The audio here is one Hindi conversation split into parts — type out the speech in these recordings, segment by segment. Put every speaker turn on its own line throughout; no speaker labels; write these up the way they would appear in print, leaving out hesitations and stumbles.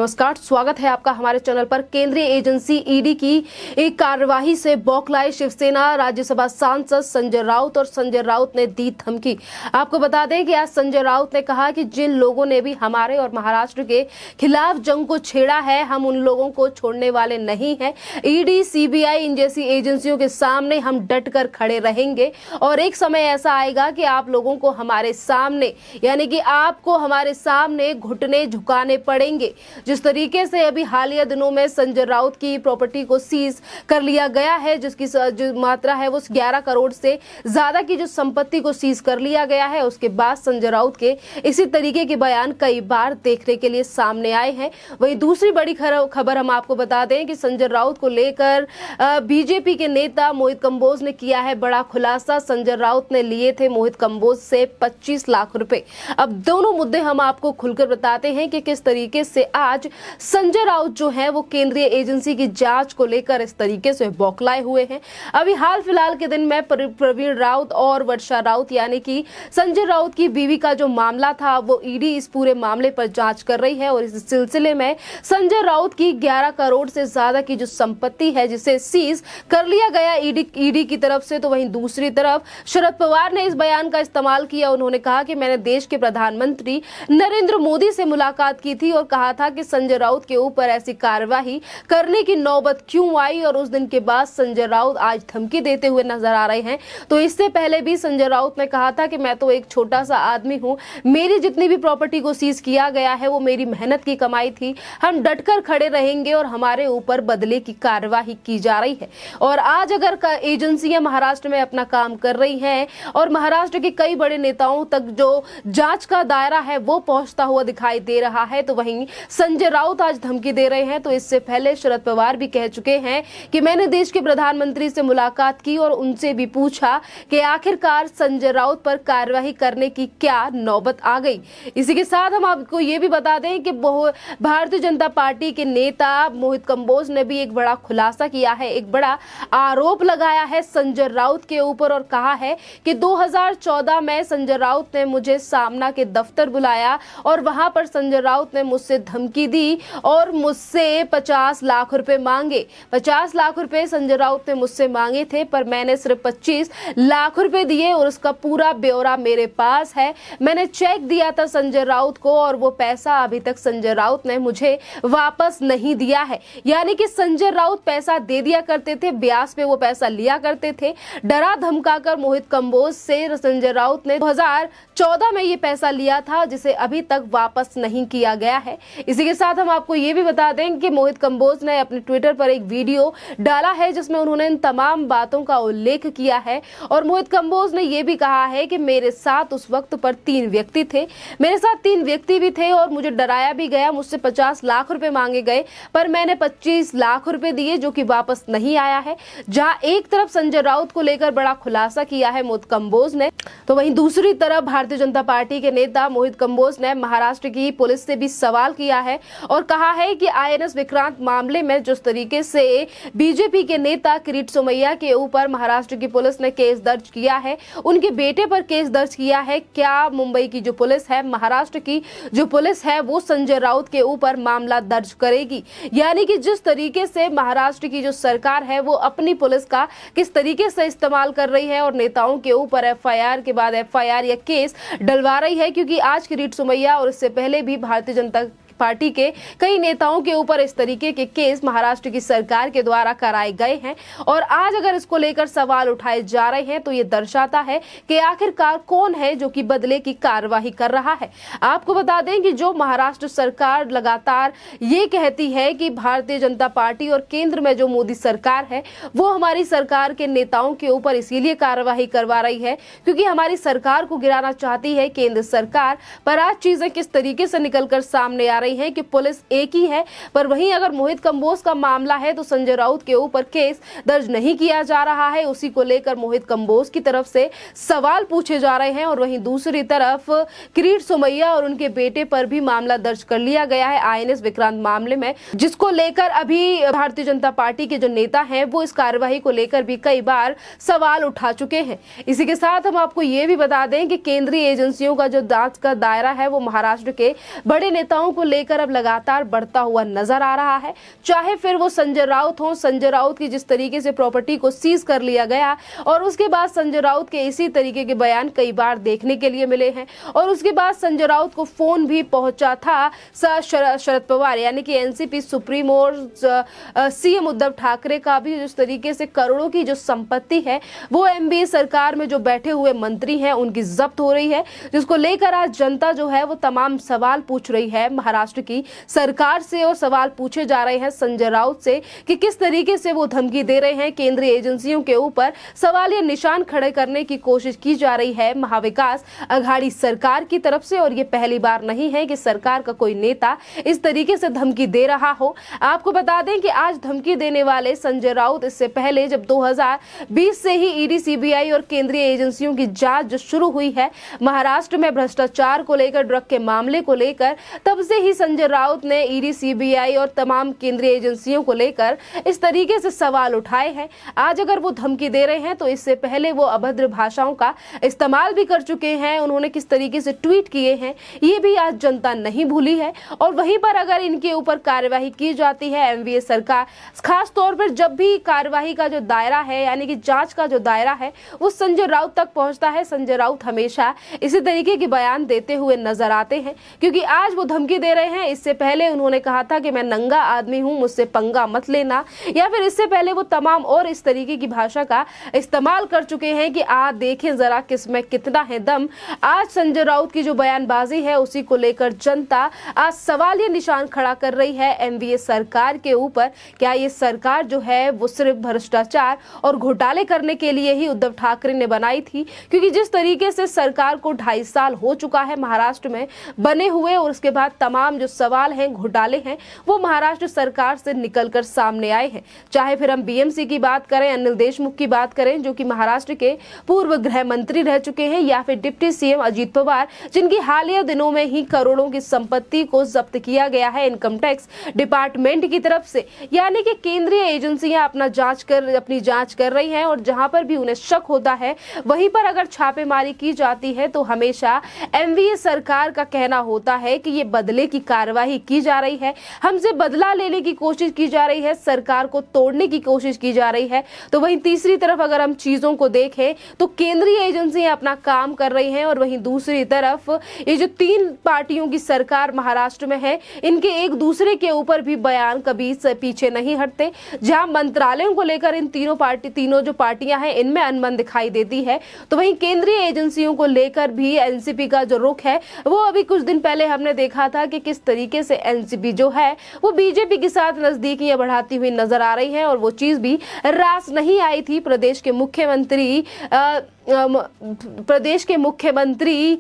नमस्कार, स्वागत है आपका हमारे चैनल पर। केंद्रीय एजेंसी ईडी की एक कार्यवाही से बौखलाए शिवसेना राज्यसभा सांसद संजय राउत और संजय राउत ने दी धमकी। आपको बता दें कि आज संजय राउत ने कहा कि जिन लोगों ने भी हमारे और महाराष्ट्र के खिलाफ जंग को छेड़ा है, हम उन लोगों को छोड़ने वाले नहीं हैं। ईडी, सीबीआई इन जैसी एजेंसियों के सामने हम डट कर खड़े रहेंगे और एक समय ऐसा आएगा कि आप लोगों को हमारे सामने, यानी कि आपको हमारे सामने घुटने झुकाने पड़ेंगे। जिस तरीके से अभी हालिया दिनों में संजय राउत की प्रॉपर्टी को सीज कर लिया गया है, जिसकी जो मात्रा है वो 11 करोड़ से ज्यादा की जो संपत्ति को सीज कर लिया गया है, उसके बाद संजय राउत के इसी तरीके के बयान कई बार देखने के लिए सामने आए हैं। वहीं दूसरी बड़ी खबर हम आपको बता दें कि संजय राउत को लेकर बीजेपी के नेता मोहित कंबोज ने किया है बड़ा खुलासा। संजय राउत ने लिए थे मोहित कंबोज से 25 लाख रुपए। अब दोनों मुद्दे हम आपको खुलकर बताते हैं कि किस तरीके से आज संजय राउत जो है वो केंद्रीय एजेंसी की जांच को लेकर इस तरीके से बौखलाए हुए हैं। अभी हाल फिलहाल के दिन में प्रवीण राउत और वर्षा राउत यानी कि संजय राउत की बीवी का जो मामला था वो ईडी इस पूरे मामले पर जांच कर रही है और इस सिलसिले में संजय राउत की 11 करोड़ से ज्यादा की जो संपत्ति है जिसे सीज कर लिया गया ईडी की तरफ से। तो वहीं दूसरी तरफ शरद पवार ने इस बयान का इस्तेमाल किया। उन्होंने कहा कि मैंने देश के प्रधानमंत्री नरेंद्र मोदी से मुलाकात की थी और कहा था कि संजय राउत के ऊपर ऐसी कार्यवाही करने की नौबत क्यों आई, और उस दिन के बाद संजय राउत आज धमकी देते हुए नजर आ रहे हैं। तो इससे पहले भी संजय राउत ने कहा था कि मैं तो एक छोटा सा आदमी हूं, मेरी जितनी भी प्रॉपर्टी को सीज किया गया है वो मेरी मेहनत की कमाई थी, हम डटकर खड़े रहेंगे और हमारे ऊपर बदले की कार्यवाही की जा रही है। और आज अगर एजेंसियां महाराष्ट्र में अपना काम कर रही हैं और महाराष्ट्र के कई बड़े नेताओं तक जो जांच का दायरा है वो पहुंचता हुआ दिखाई दे रहा है, तो वहीं संजय राउत आज धमकी दे रहे हैं। तो इससे पहले शरद पवार भी कह चुके हैं कि मैंने देश के प्रधानमंत्री से मुलाकात की और उनसे भी पूछा कि आखिरकार संजय राउत पर कार्यवाही करने की क्या नौबत आ गई। इसी के साथ हम आपको ये भी बता दें कि भारतीय जनता पार्टी के नेता मोहित कंबोज ने भी एक बड़ा खुलासा किया है, एक बड़ा आरोप लगाया है संजय राउत के ऊपर और कहा है कि 2014 में संजय राउत ने मुझे सामना के दफ्तर बुलाया और वहां पर संजय राउत ने मुझसे धमकी दी और मुझसे 50 लाख रुपए मांगे। 50 लाख रुपए संजय राउत ने मुझसे मांगे थे, पर मैंने सिर्फ 25 लाख रुपए दिए और उसका पूरा ब्यौरा मेरे पास है। मैंने चेक दिया था संजय राउत को और वो पैसा अभी तक संजय राउत ने मुझे वापस नहीं दिया है। यानी कि संजय राउत पैसा दे दिया करते थे, ब्याज पे वो पैसा लिया करते थे। डरा धमकाकर मोहित कंबोज से संजय राउत ने 2014 में ये पैसा लिया था जिसे अभी तक वापस नहीं किया गया है। इसी के साथ हम आपको ये भी बता दें कि मोहित कंबोज ने अपने ट्विटर पर एक वीडियो डाला है जिसमें उन्होंने इन तमाम बातों का उल्लेख किया है और मोहित कंबोज ने यह भी कहा है कि मेरे साथ उस वक्त पर 3 व्यक्ति थे, मेरे साथ 3 व्यक्ति भी थे और मुझे डराया भी गया। मुझसे 50 लाख रुपए मांगे गए पर मैंने 25 लाख रुपए दिए जो कि वापस नहीं आया है। जहां एक तरफ संजय राउत को लेकर बड़ा खुलासा किया है मोहित कंबोज ने, तो वहीं दूसरी तरफ भारतीय जनता पार्टी के नेता मोहित कंबोज ने महाराष्ट्र की पुलिस से भी सवाल किया है और कहा है कि आईएनएस विक्रांत मामले में जिस तरीके से बीजेपी के नेता किरीट सोमैया के ऊपर महाराष्ट्र की पुलिस ने केस दर्ज किया है, उनके बेटे पर केस दर्ज किया है, क्या मुंबई की जो पुलिस है, महाराष्ट्र की जो पुलिस है वो संजय राउत के ऊपर मामला दर्ज करेगी। यानी कि जिस तरीके से महाराष्ट्र की जो सरकार है वो अपनी पुलिस का किस तरीके से इस्तेमाल कर रही है और नेताओं के ऊपर एफआईआर के बाद एफआईआर या केस डलवा रही है, क्योंकि आज किरीट सोमैया और इससे पहले भी भारतीय जनता पार्टी के कई नेताओं के ऊपर इस तरीके के केस महाराष्ट्र की सरकार के द्वारा कराए गए हैं और आज अगर इसको लेकर सवाल उठाए जा रहे हैं तो ये दर्शाता है कि आखिरकार कौन है जो कि बदले की कार्यवाही कर रहा है। आपको बता दें कि जो महाराष्ट्र सरकार लगातार ये कहती है कि भारतीय जनता पार्टी और केंद्र में जो मोदी सरकार है वो हमारी सरकार के नेताओं के ऊपर इसीलिए कार्यवाही करवा रही है क्योंकि हमारी सरकार को गिराना चाहती है केंद्र सरकार। पर आज चीजें किस तरीके से निकलकर सामने आ रही है कि पुलिस एक ही है, पर वहीं अगर मोहित कंबोज का मामला है तो संजय राउत के ऊपर केस दर्ज नहीं किया जा रहा है। उसी को लेकर मोहित कंबोज की तरफ से सवाल पूछे जा रहे हैं और वहीं दूसरी तरफ किरीट सोमैया और उनके बेटे पर भी मामला दर्ज कर लिया गया है आईएनएस विक्रांत मामले में, जिसको लेकर अभी भारतीय जनता पार्टी के जो नेता हैं वो इस कार्यवाही को लेकर भी कई बार सवाल उठा चुके हैं। इसी के साथ हम आपको ये भी बता दें कि केंद्रीय एजेंसियों का जो जांच का दायरा है वो महाराष्ट्र के बड़े नेताओं को लेकर अब लगातार बढ़ता हुआ नजर आ रहा है। चाहे फिर वो संजय राउत हो, संजय राउत की जिस तरीके से प्रॉपर्टी को सीज कर लिया गया और उसके बाद संजय राउत के इसी तरीके के बयान कई बार देखने के लिए मिले हैं और उसके बाद संजय राउत को फोन भी पहुंचा था शरद पवार यानी कि एनसीपी सुप्रीमो और सीएम उद्धव ठाकरे का भी जिस तरीके से करोड़ों की जो संपत्ति है वो एमबीए सरकार में जो बैठे हुए मंत्री हैं उनकी जब्त हो रही है, जिसको लेकर आज जनता जो है वो तमाम सवाल पूछ रही है महाराष्ट्र की सरकार से और सवाल पूछे जा रहे हैं संजय राउत से कि किस तरीके से वो धमकी दे रहे हैं। केंद्रीय एजेंसियों के ऊपर सवालिया निशान खड़े करने की कोशिश की जा रही है महाविकास अघाड़ी सरकार की तरफ से और ये पहली बार नहीं है कि सरकार का कोई नेता इस तरीके से धमकी दे रहा हो। आपको बता दें कि आज धमकी देने वाले संजय राउत इससे पहले जब 2020 से ही ईडी, सीबीआई और केंद्रीय एजेंसियों की जांच जो शुरू हुई है महाराष्ट्र में भ्रष्टाचार को लेकर, ड्रग के मामले को लेकर, तब से ही संजय राउत ने ईडी, सीबीआई और तमाम केंद्रीय एजेंसियों को लेकर इस तरीके से सवाल उठाए हैं। आज अगर वो धमकी दे रहे हैं तो इससे पहले वो अभद्र भाषाओं का इस्तेमाल भी कर चुके हैं। उन्होंने किस तरीके से ट्वीट किए हैं ये भी आज जनता नहीं भूली है। और वहीं पर अगर इनके ऊपर कार्यवाही की जाती है एमवीए सरकार, खास तौर पर जब भी कार्यवाही का जो दायरा है यानी कि जांच का जो दायरा है वो संजय राउत तक पहुंचता है, संजय राउत हमेशा इसी तरीके के बयान देते हुए नजर आते हैं क्योंकि आज वो धमकी दे रहे हैं। इससे पहले उन्होंने कहा था कि मैं नंगा आदमी हूं, मुझसे पंगा मत लेना, या फिर इससे पहले वो तमाम और इस तरीके की भाषा का इस्तेमाल कर चुके हैं कि आप देखें जरा किसमें कितना है दम। आज संजय राउत की जो बयानबाजी है उसी को लेकर जनता आज सवालिया निशान खड़ा कर रही है एमवीए सरकार के ऊपर। क्या ये सरकार जो है वो सिर्फ भ्रष्टाचार और घोटाले करने के लिए ही उद्धव ठाकरे ने बनाई थी? क्योंकि जिस तरीके से सरकार को 2.5 साल हो चुका है महाराष्ट्र में बने हुए और उसके बाद तमाम जो सवाल हैं, घोटाले हैं, वो महाराष्ट्र सरकार से निकलकर सामने आए हैं। चाहे फिर हम बीएमसी की बात करें, अनिल देशमुख की बात करें जो कि महाराष्ट्र के पूर्व गृह मंत्री रह चुके हैं, या फिर डिप्टी सीएम अजीत पवार जिनकी हालिया दिनों में ही करोड़ों की संपत्ति को जब्त किया गया है इनकम टैक्स डिपार्टमेंट की तरफ से। यानी कि केंद्रीय एजेंसियां अपनी जांच कर रही हैं और जहां पर भी उन्हें शक होता है वहीं पर अगर छापेमारी की जाती है तो हमेशा एमवीए सरकार का कहना होता है कि ये बदले की कार्यवाही की जा रही है, हमसे बदला लेने की कोशिश की जा रही है, सरकार को तोड़ने की कोशिश की जा रही है। तो वहीं तीसरी तरफ अगर हम चीजों को देखें तो केंद्रीय एजेंसियां अपना काम कर रही हैं और वहीं दूसरी तरफ ये जो 3 पार्टियों की सरकार महाराष्ट्र में है इनके एक दूसरे के ऊपर भी बयान कभी पीछे नहीं हटते। जहां मंत्रालयों को लेकर इन तीनों जो पार्टियां हैं इनमें अनबन दिखाई देती है, तो वहीं केंद्रीय एजेंसियों को लेकर भी एनसीपी का जो रुख है वो अभी कुछ दिन पहले हमने देखा था कि किस तरीके से एनसीपी जो है वो बीजेपी के साथ नजदीकियां बढ़ाती हुई नजर आ रही है और वो चीज भी रास नहीं आई थी। प्रदेश के मुख्यमंत्री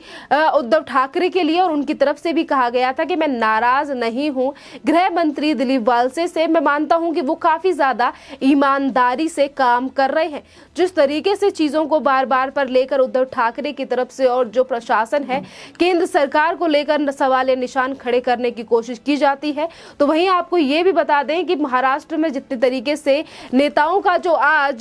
उद्धव ठाकरे के लिए और उनकी तरफ से भी कहा गया था कि मैं नाराज नहीं हूं गृह मंत्री दिलीप वालसे से। मैं मानता हूं कि वो काफी ज्यादा ईमानदारी से काम कर रहे हैं। जिस तरीके से चीजों को बार बार पर लेकर उद्धव ठाकरे की तरफ से और जो प्रशासन है केंद्र सरकार को लेकर सवालिया निशान खड़े करने की कोशिश की जाती है, तो वहीं आपको ये भी बता दें कि महाराष्ट्र में जितने तरीके से नेताओं का जो आज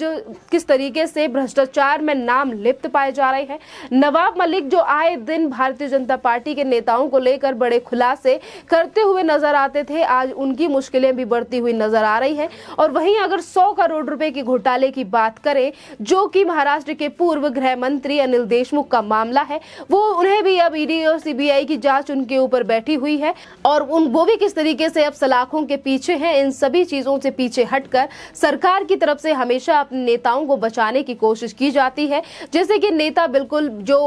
किस तरीके से भ्रष्टाचार में नाम लिप्त पाए जा रहे हैं। नवाब मलिक जो आए दिन भारतीय जनता पार्टी के नेताओं को लेकर बड़े खुलासे करते हुए नजर आते थे, आज उनकी मुश्किलें भी बढ़ती हुई नजर आ रही है। और वहीं अगर 100 करोड़ रुपए की घोटाले की बात करें जो कि महाराष्ट्र के पूर्व गृह मंत्री अनिल देशमुख का मामला है, वो उन्हें भी अब ईडी और सीबीआई की जांच उनके ऊपर बैठी हुई है और वो भी किस तरीके से अब सलाखों के पीछे हैं। इन सभी चीजों से पीछे हटकर सरकार की तरफ से हमेशा अपने नेताओं को बचाने की कोशिश की जाती है। जैसे कि नेता बिल्कुल जो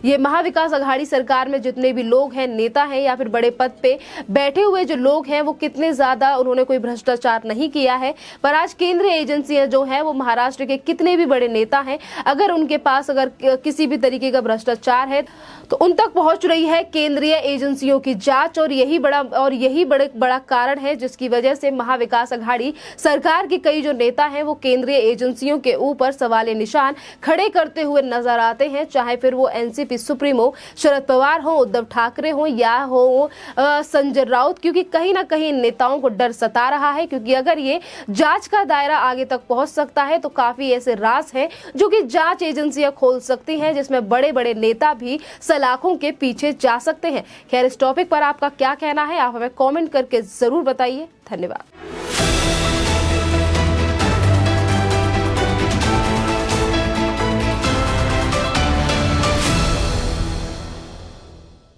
ये महाविकास अघाड़ी सरकार में जितने भी लोग हैं, नेता हैं या फिर बड़े पद पे बैठे हुए जो लोग हैं, वो कितने ज्यादा उन्होंने कोई भ्रष्टाचार नहीं किया है। पर आज केंद्रीय एजेंसियां जो है वो महाराष्ट्र के कितने भी बड़े नेता हैं, अगर उनके पास अगर किसी भी तरीके का भ्रष्टाचार है तो उन तक पहुंच रही है केंद्रीय एजेंसियों की जांच। और यही बड़ा कारण है जिसकी वजह से महाविकास अघाड़ी सरकार के कई जो नेता हैं वो केंद्रीय एजेंसियों के ऊपर सवालिया निशान खड़े खड़े करते हुए नजर आते हैं, चाहे फिर वो एनसीपी सुप्रीमो शरद पवार हो, उद्धव ठाकरे हो या हो संजय राउत, क्योंकि कहीं ना कहीं नेताओं को डर सता रहा है। क्योंकि अगर ये जांच का दायरा आगे तक पहुंच सकता है तो काफी ऐसे राज हैं जो कि जांच एजेंसियां खोल सकती हैं, जिसमें बड़े बड़े नेता भी सलाखों के पीछे जा सकते हैं। खैर, इस टॉपिक पर आपका क्या कहना है, आप हमें कमेंट करके जरूर बताइए। धन्यवाद।